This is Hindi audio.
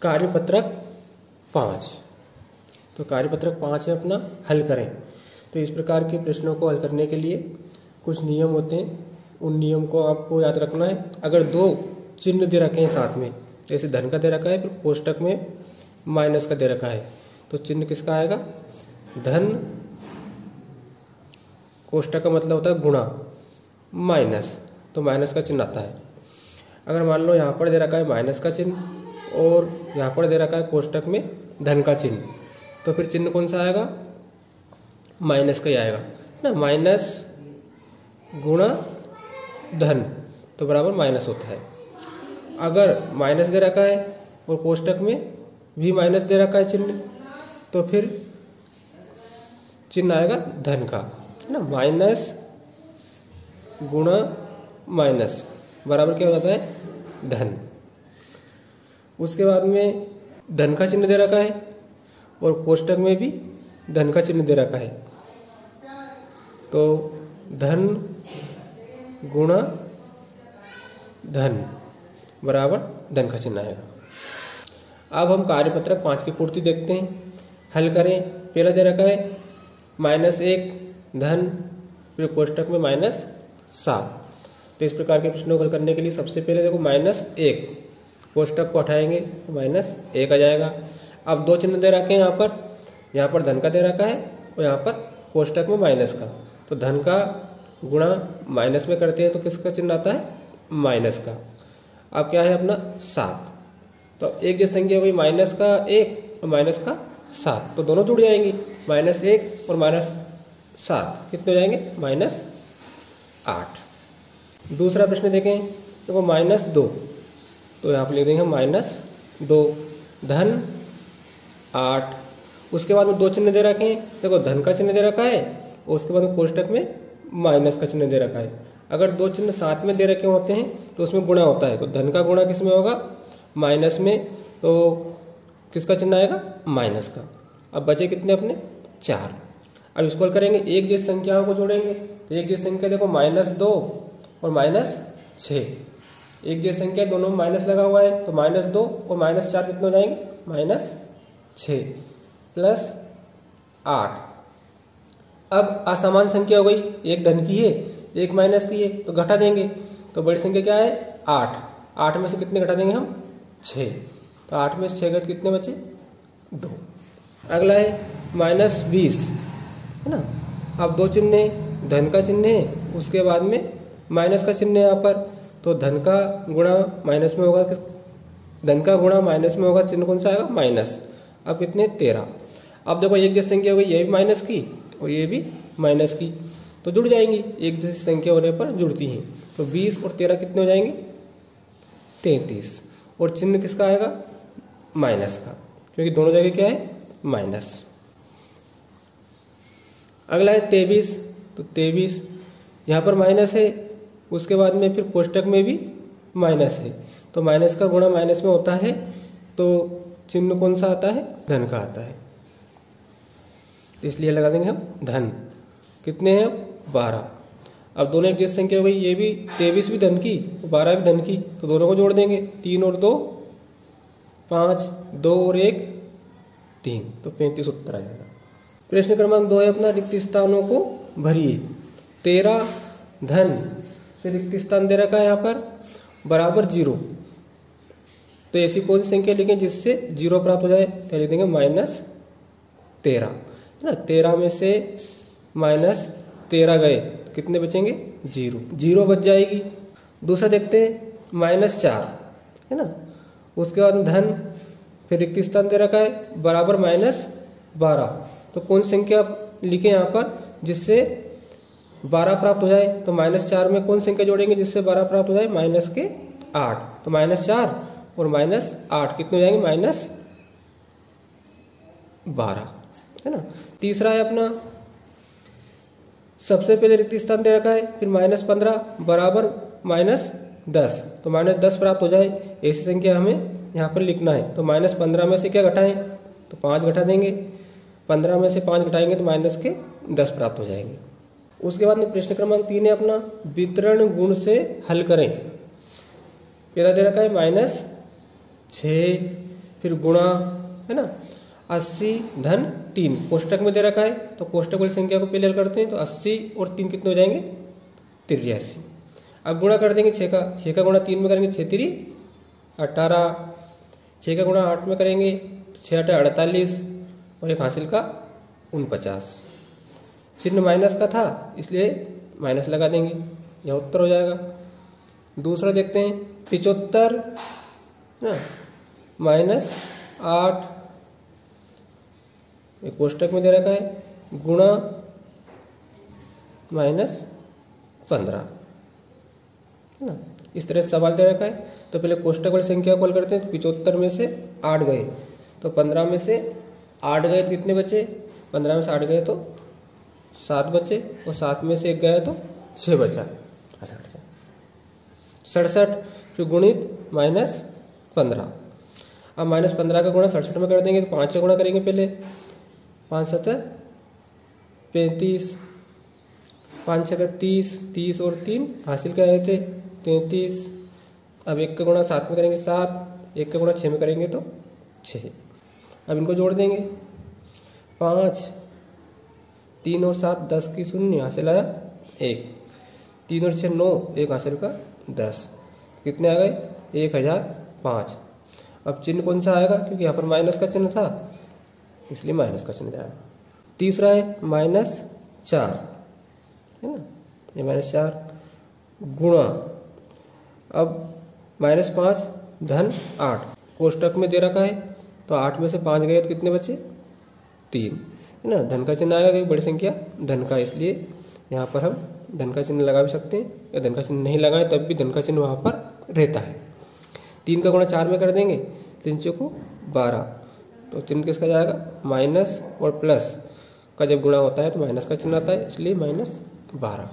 कार्यपत्रक 5। तो कार्यपत्रक 5 है अपना, हल करें। तो इस प्रकार के प्रश्नों को हल करने के लिए कुछ नियम होते हैं, उन नियम को आपको याद रखना है। अगर दो चिन्ह दे रखे हैं साथ में, जैसे धन का दे रखा है, फिर कोष्टक में माइनस का दे रखा है, तो चिन्ह किसका आएगा? धन, कोष्टक का मतलब होता है गुणा, माइनस, तो माइनस का चिन्ह आता है। अगर मान लो यहाँ पर दे रखा है माइनस का चिन्ह और यहाँ पर दे रखा है कोष्टक में धन का चिन्ह, तो फिर चिन्ह कौन सा आएगा? माइनस का ही आएगा ना। माइनस गुणा धन तो बराबर माइनस होता है। अगर माइनस दे रखा है और कोष्टक में भी माइनस दे रखा है चिन्ह, तो फिर चिन्ह आएगा धन का ना। माइनस गुणा माइनस बराबर क्या हो जाता है? धन। उसके बाद में धन का चिन्ह दे रखा है और कोष्टक में भी धन का चिन्ह दे रखा है, तो धन गुणा धन बराबर धन का चिन्ह आएगा। अब हम कार्यपत्रक 5 की पूर्ति देखते हैं, हल करें। पहला दे रखा है -1 धन, फिर कोष्टक में -7। तो इस प्रकार के प्रश्नों को हल करने के लिए सबसे पहले देखो -1, कोष्टक को हटाएंगे तो -1 आ जाएगा। अब दो चिन्ह दे रखे हैं यहाँ पर धन का दे रखा है और यहाँ पर कोष्टक में माइनस का, तो धन का गुणा माइनस में करते हैं तो किसका चिन्ह आता है? माइनस का। अब क्या है अपना 7, तो एक जैसी संख्या हो गई माइनस का 1 और माइनस का 7, तो दोनों जुड़ जाएंगी। -1 और -7 कितने हो जाएंगे? -8। दूसरा प्रश्न देखें, देखो -2, तो यहाँ पर लिख देंगे -2 धन 8। उसके बाद में दो चिन्ह दे रखे हैं, देखो धन का चिन्ह दे रखा है और उसके बाद में कोष्टक में माइनस का चिन्ह दे रखा है। अगर दो चिन्ह साथ में दे रखे होते हैं तो उसमें गुणा होता है, तो धन का गुणा किस में होगा? माइनस में, तो किसका चिन्ह आएगा? माइनस का। अब बचे कितने अपने? 4। अब इसको हल करेंगे, एक जैसी संख्याओं को जोड़ेंगे, तो एक जैसी संख्या देखो -2 और -6, एक जैसी संख्या दोनों में माइनस लगा हुआ है, तो -2 और -4 कितने हो जाएंगे? -6 प्लस 8। अब असमान संख्या हो गई, एक धन की है एक माइनस की है, तो घटा देंगे, तो बड़ी संख्या क्या है? 8। 8 में से कितने घटा देंगे हम? 6, तो 8 में से 6 गए कितने बचे? 2। अगला है -20, है ना। अब दो चिन्ह है, धन का चिन्ह है, उसके बाद में माइनस का चिन्ह है यहाँ पर, तो धन का गुणा माइनस में होगा, धन का गुणा माइनस में होगा, चिन्ह कौन सा आएगा? माइनस। अब कितने? 13। अब देखो एक जैसी संख्या हो गई, ये भी माइनस की और ये भी माइनस की, तो जुड़ जाएंगी, एक जैसी संख्या होने पर जुड़ती हैं। तो 20 और 13 कितने हो जाएंगे? 33। और चिन्ह किसका आएगा? माइनस का, क्योंकि दोनों जगह क्या है? माइनस। अगला है 23, तो 23 यहाँ पर माइनस है, उसके बाद में फिर कोष्टक में भी माइनस है, तो माइनस का गुणा माइनस में होता है, तो चिन्ह कौन सा आता है? धन का आता है, इसलिए लगा देंगे हम धन। कितने हैं? 12। अब दोनों एक जैसी संख्या हो गई, ये भी 23 भी धन की, 12 भी धन की, तो दोनों को जोड़ देंगे, 3 और 2 5, 2 और 1 3, तो 35 उत्तर आ जाएगा। प्रश्न क्रमांक 2 है अपना, रिक्त स्थानों को भरिए। 13 धन, फिर रिक्त स्थान दे रखा है यहाँ पर बराबर 0, तो ऐसी कौन सी संख्या लिखें जिससे 0 प्राप्त हो जाए? तो लिख देंगे -13, है ना। 13 में से -13 गए, तो कितने बचेंगे? 0 बच जाएगी। दूसरा देखते हैं -4, है ना। उसके बाद धन, फिर रिक्त स्थान दे रखा है बराबर -12, तो कौन सी संख्या लिखें यहाँ पर जिससे 12 प्राप्त हो जाए? तो -4 में कौन संख्या जोड़ेंगे जिससे 12 प्राप्त हो जाए? -8, तो -4 और -8 कितने हो जाएंगे? -12, है ना। तीसरा है अपना, सबसे पहले रिक्त स्थान दे रखा है, फिर -15 बराबर -10, तो -10 प्राप्त हो जाए, ऐसी संख्या हमें यहाँ पर लिखना है। तो -15 में से क्या घटाएं? तो 5 घटा देंगे, 15 में से 5 घटाएंगे तो -10 प्राप्त हो जाएंगे। उसके बाद में प्रश्न क्रमांक 3 है अपना, वितरण गुण से हल करें। पहला दे रखा है -6, फिर गुणा, है ना, 80 धन 3 कोष्टक में दे रखा है, तो कोष्टक वाली संख्या को पहले हल करते हैं। तो 80 और 3 कितने हो जाएंगे, 83। अब गुणा कर देंगे 6 का गुणा 3 में करेंगे 6 3 18, 6 का गुणा 8 में करेंगे 6 8 48 और एक हासिल का 49। चिन्ह माइनस का था इसलिए माइनस लगा देंगे, यह उत्तर हो जाएगा। दूसरा देखते हैं 75 ना माइनस 8, एक कोष्टक में दे रखा है, गुणा माइनस 15, है ना। इस तरह से सवाल दे रखा है। तो पहले कोष्टक वाली संख्या को हल करते हैं। तो 75 में से 8 गए तो 15 में से 8 गए तो कितने बचे, 15 में से 8 गए तो 7 बचे और 7 में से 1 गया तो 6 बचा। 67 फिर गुणित माइनस 15। अब माइनस 15 का गुणा 67 में कर देंगे तो 5 का गुणा करेंगे पहले, 5 7 35, 5 6 30, 30 और 3 हासिल क्या आए थे 33। अब 1 का गुणा 7 में करेंगे 7, 1 का गुणा 6 में करेंगे तो 6। अब इनको जोड़ देंगे 5, 3 और 7 10 की 0 हासिल आया 1, 3 और 6 9, 1 हासिल का 10, कितने आ गए 1005। अब चिन्ह कौन सा आएगा, क्योंकि यहाँ पर माइनस का चिन्ह था इसलिए माइनस का चिन्ह जाएगा। तीसरा है -4, है ना, ये -4 गुणा, अब -5 धन 8 कोष्टक में दे रखा है, तो 8 में से 5 गए तो कितने बचे 3, है ना। धन का चिन्ह आएगा क्योंकि बड़ी संख्या धन का, इसलिए यहाँ पर हम धन का चिन्ह लगा भी सकते हैं, या धन का चिन्ह नहीं लगाएं तब भी धन का चिन्ह वहाँ पर रहता है। 3 का गुणा 4 में कर देंगे, 3 चौको 12, तो चिन्ह किसका जाएगा, माइनस और प्लस का जब गुणा होता है तो माइनस का चिन्ह आता है, इसलिए -12।